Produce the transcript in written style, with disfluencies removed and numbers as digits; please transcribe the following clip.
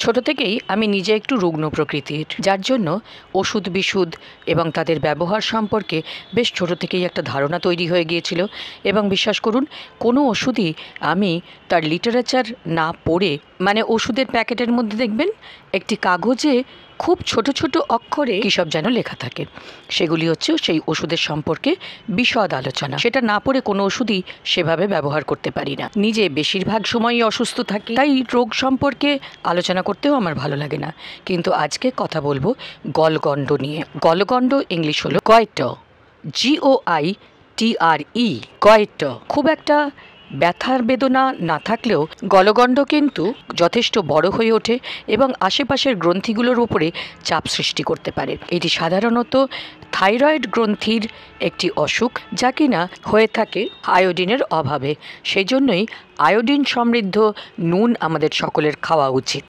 ছোট থেকেই আমি নিজে একটু রুগ্ন প্রকৃতির, যার জন্য ওষুধ বিশুদ্ধ এবং তাদের ব্যবহার সম্পর্কে বেশ ছোট থেকেই একটা ধারণা তৈরি হয়ে গিয়েছিল। এবং বিশ্বাস করুন, কোনো ওষুধই আমি তার লিটারেচার না পড়ে, মানে ওষুধের প্যাকেটের মধ্যে দেখবেন একটি কাগজে খুব ছোট ছোট অক্ষরে কী সব যেন লেখা থাকে, সেগুলি হচ্ছে সেই ওষুধের সম্পর্কে বিশদ আলোচনা। সেটা না পড়ে কোনো ওষুধই সেভাবে ব্যবহার করতে পারি না। নিজে বেশিরভাগ সময়ই অসুস্থ থাকি, তাই রোগ সম্পর্কে আলোচনা করতেও আমার ভালো লাগে না। কিন্তু আজকে কথা বলবো গলগণ্ড নিয়ে। গলগণ্ড ইংলিশ হলো গয়টার, GOITRE, গয়টার। খুব একটা ব্যথার বেদনা না থাকলেও গলগণ্ড কিন্তু যথেষ্ট বড় হয়ে ওঠে এবং আশেপাশের গ্রন্থিগুলোর উপরে চাপ সৃষ্টি করতে পারে। এটি সাধারণত থাইরয়েড গ্রন্থির একটি অসুখ, যা কিনা হয়ে থাকে আয়োডিনের অভাবে। সেই জন্যই আয়োডিন সমৃদ্ধ নুন আমাদের সকলের খাওয়া উচিত।